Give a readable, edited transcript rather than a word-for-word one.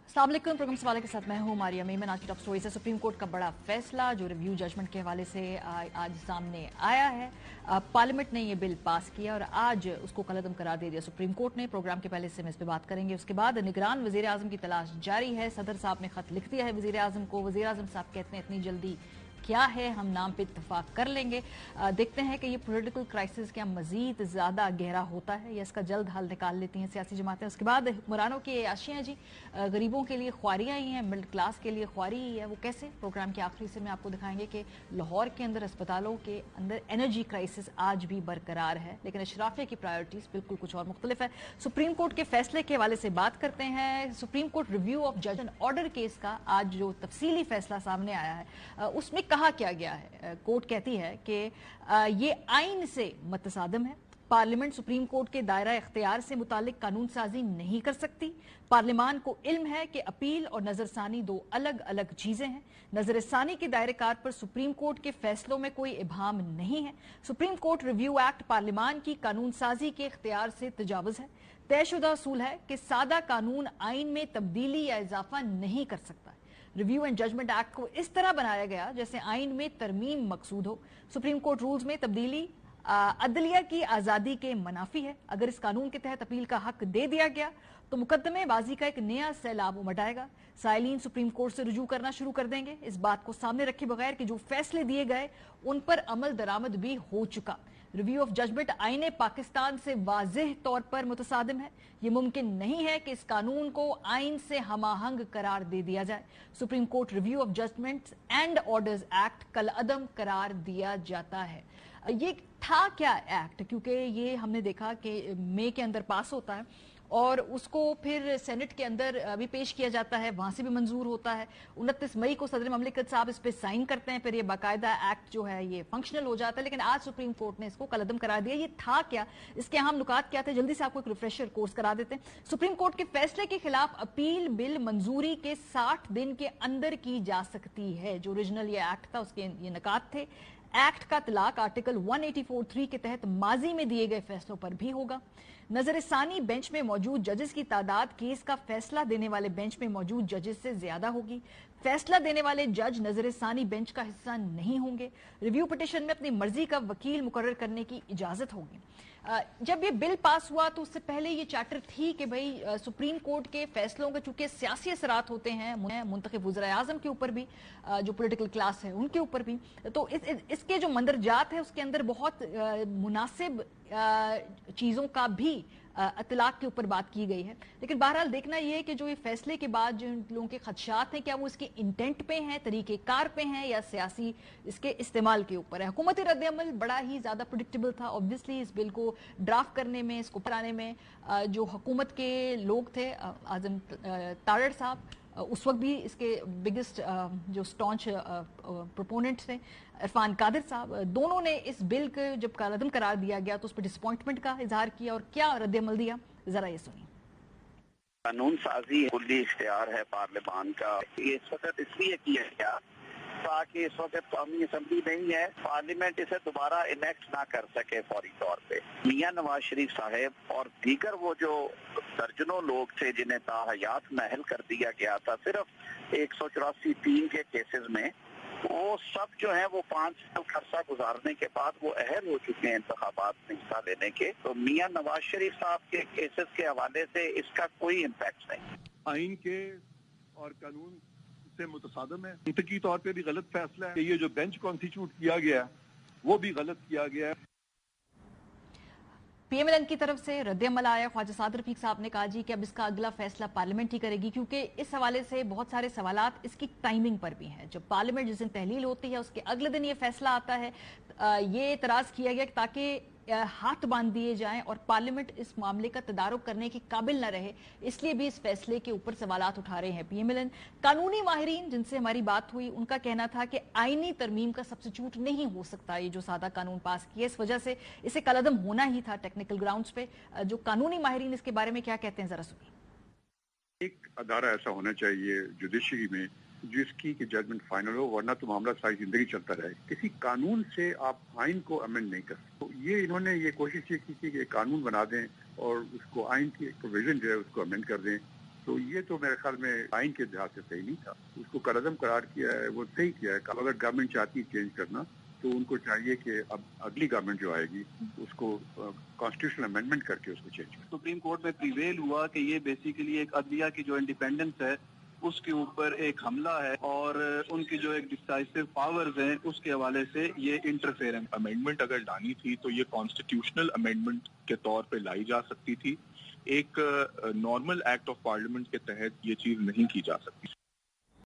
अस्सलाम वालेकुम। प्रोग्राम सवाल के साथ मैं हूँ मारिया मेमन। आज की टॉप स्टोरी से सुप्रीम कोर्ट का बड़ा फैसला जो रिव्यू जजमेंट के हवाले से आज सामने आया है। पार्लियामेंट ने ये बिल पास किया और आज उसको कलअदम करार दे दिया सुप्रीम कोर्ट ने। प्रोग्राम के पहले से हम इस पर बात करेंगे। उसके बाद निगरान वजीर आजम की तलाश जारी है। सदर साहब ने खत लिख दिया है वजीर आजम को। वजीर आजम साहब कहते हैं इतनी जल्दी क्या है, हम नाम पे इत्तेफाक कर लेंगे। देखते हैं कि ये पॉलिटिकल क्राइसिस क्या मजीद ज्यादा गहरा होता है या इसका जल्द हल निकाल लेती हैं सियासी जमातें। उसके बाद हुक्मरानों की आशियां जी, गरीबों के लिए ख्वारियां ही हैं, मिडिल क्लास के लिए ख्वारी ही है। वो कैसे, प्रोग्राम के आखिरी से में आपको दिखाएंगे कि लाहौर के अंदर अस्पतालों के अंदर एनर्जी क्राइसिस आज भी बरकरार है, लेकिन अशराफिया की प्रायोरिटीज बिल्कुल कुछ और मुख्तलिफ है। सुप्रीम कोर्ट के फैसले के हवाले से बात करते हैं। Supreme court review of judgement order case का आज जो तफसीली फैसला सामने आया है उसमें कहा क्या गया है। कोर्ट कहती है कि ये आइन से मुतसादम है। पार्लियामेंट सुप्रीम कोर्ट के दायरा इख्तियार से मुतालिक कानून साजी नहीं कर सकती। पार्लियामान को इल्म है कि अपील और नजरसानी दो अलग अलग चीजें हैं। नजरसानी के दायरे कार पर सुप्रीम कोर्ट के फैसलों में कोई इबाम नहीं है। सुप्रीम कोर्ट रिव्यू एक्ट पार्लियामान की कानून साजी के इख्तियार से तजावुज है। तयशुदा असूल है कि सादा कानून आइन में तब्दीली या इजाफा नहीं कर सकता। रिव्यू एंड जजमेंट एक्ट को इस तरह बनाया गया जैसे आइन में तरमीम मकसूद हो। सुप्रीम कोर्ट रूल्स में तब्दीली अदलिया की आजादी के मनाफी है। अगर इस कानून के तहत अपील का हक दे दिया गया तो मुकदमेबाजी का एक नया सैलाब उमड़ आएगा। साइलिन सुप्रीम कोर्ट से रुजू करना शुरू कर देंगे। इस बात को सामने रखे बगैर कि जो फैसले दिए गए उन पर अमल दरामद भी हो चुका। रिव्यू ऑफ जजमेंट आईने पाकिस्तान से वाज़ेह तौर पर मुतसादिम है। यह मुमकिन नहीं है कि इस कानून को आइन से हमाहंग करार दे दिया जाए। Supreme court review of judgment and orders act कलअदम करार दिया जाता है। ये था क्या एक्ट, क्योंकि ये हमने देखा कि मई के अंदर पास होता है और उसको फिर सेनेट के अंदर भी पेश किया जाता है, वहां से भी मंजूर होता है। 29 मई को सदर ममलिकत साहब इस पे साइन करते हैं, फिर ये बाकायदा एक्ट जो है ये फंक्शनल हो जाता है। लेकिन आज सुप्रीम कोर्ट ने इसको कलअदम करार दिया। ये था क्या, इसके अहम नुकात क्या थे, जल्दी से आपको एक रिफ्रेशर कोर्स करा देते हैं। सुप्रीम कोर्ट के फैसले के खिलाफ अपील बिल मंजूरी के 60 दिन के अंदर की जा सकती है। जो ओरिजिनल ये एक्ट था उसके ये नुकात थे। एक्ट का तलाक आर्टिकल 184(3) के तहत माजी में दिए गए फैसलों पर भी होगा। नजरसानी बेंच में मौजूद जजेस की तादाद केस का फैसला देने वाले बेंच में मौजूद जजेस से ज्यादा होगी। फैसला देने वाले जज नजरसानी बेंच का हिस्सा नहीं होंगे। रिव्यू पिटीशन में अपनी मर्जी का वकील मुकर्रर करने की इजाजत होगी। जब ये बिल पास हुआ तो उससे पहले ये चार्टर थी कि भाई सुप्रीम कोर्ट के फैसलों के चूंकि सियासी असरात होते हैं मुंतखब वज़ीर आज़म के ऊपर भी, जो पॉलिटिकल क्लास है उनके ऊपर भी, तो इसके जो मंदरजात है उसके अंदर बहुत मुनासिब चीजों का भी इतलाक के ऊपर बात की गई है। लेकिन बहरहाल देखना यह है कि जो ये फैसले के बाद जो लोगों के खदशात हैं क्या वो इसके इंटेंट पे हैं, तरीकेकार पे हैं या सियासी इसके इस्तेमाल के ऊपर है। हुकूमती रद्द-ए-अमल बड़ा ही ज्यादा प्रेडिक्टेबल था। ऑब्वियसली इस बिल को ड्राफ्ट करने में, इसको बनाने में जो हुकूमत के लोग थे, आजम तारड़ साहब उस वक्त भी इसके बिगेस्ट जो स्टॉन्च प्रोपोनेंट थे, इरफान कादिर साहब, दोनों ने इस बिल को जब कलअदम करार दिया गया तो उस पर डिसअपॉइंटमेंट का इजहार किया और क्या रद्द-ए-अमल दिया, जरा ये सुनिए। कानून साजी कुल्ली इख्तियार है पार्लियामान का। ये इस वक्त इसलिए किया गया ताकि इस वक्त कौमी असम्बली नहीं है, पार्लियामेंट इसे दोबारा इनेक्ट ना कर सके फौरी तौर पे। मियां नवाज शरीफ साहब और दीगर वो जो दर्जनों लोग थे जिन्हें ताहयात महल कर दिया गया था सिर्फ 184(3) के केसेस में, वो सब जो है वो 5 साल का अरसा गुजारने के बाद वो अहल हो चुके हैं इंतखाबात में हिस्सा लेने के। तो मियां नवाज शरीफ साहब के केसेस के हवाले से इसका कोई इम्पैक्ट नहीं। आइन के और कानून से मुतसादम है। मंतकी तौर पे भी गलत फैसला है। ये जो बेंच कॉन्स्टिट्यूट किया गया वो भी गलत किया गया है। पीएमएलएन की तरफ से रद्द-ए-अमल आया। ख्वाजा सादर रफीक साहब ने कहा जी कि अब इसका अगला फैसला पार्लियामेंट ही करेगी, क्योंकि इस हवाले से बहुत सारे सवालात इसकी टाइमिंग पर भी हैं। जब पार्लियामेंट जिस दिन तहलील होती है उसके अगले दिन ये फैसला आता है। ये इतराज किया गया ताकि हाथ बांध दिए जाएं और पार्लियामेंट इस मामले का तदारुक करने के काबिल न रहे, इसलिए भी इस फैसले के ऊपर सवालात उठा रहे हैं पीएमएलएन। कानूनी माहिरीन जिनसे हमारी बात हुई उनका कहना था कि आईनी तरमीम का सब्स्टिट्यूट नहीं हो सकता ये जो सादा कानून पास किया, इस वजह से इसे कलअदम होना ही था टेक्निकल ग्राउंड्स पे। जो कानूनी माहिरीन इसके बारे में क्या कहते हैं, जरा सुनिए। एक अदारा ऐसा होना चाहिए जुडिशरी में जिसकी कि जजमेंट फाइनल हो, वरना तो मामला सारी जिंदगी चलता रहे। किसी कानून से आप आइन को अमेंड नहीं कर सकते। तो ये इन्होंने ये कोशिश की कि कानून बना दें और उसको आइन की प्रोविजन जो है उसको अमेंड कर दें। تو یہ تو میرے خیال میں آئین کے لحاظ سے صحیح نہیں تھا. اس کو کالعدم قرار کیا ہے، وہ صحیح کیا ہے. اگر گورنمنٹ چاہتی ہے چینج کرنا تو ان کو چاہیے کہ اب اگلی گورنمنٹ جو آئے گی اس کو کانسٹیٹیوشنل امینڈمنٹ کر کے اس کو چینج کرے. سپریم کورٹ میں پریویل ہوا کہ یہ بیسیکلی ایک عدلیہ کی جو انڈیپینڈنس ہے اس کے اوپر ایک حملہ ہے اور ان کی جو ایک ڈسائسو پاورز ہیں اس کے حوالے سے یہ انٹرفیئر ہے. امینڈمنٹ اگر لانی تھی تو یہ کانسٹیٹیوشنل امینڈمنٹ کے طور پہ لائی جا سکتی تھی. ایک نارمل ایکٹ آف پارلیمنٹ کے تحت یہ چیز نہیں کی جا سکتی.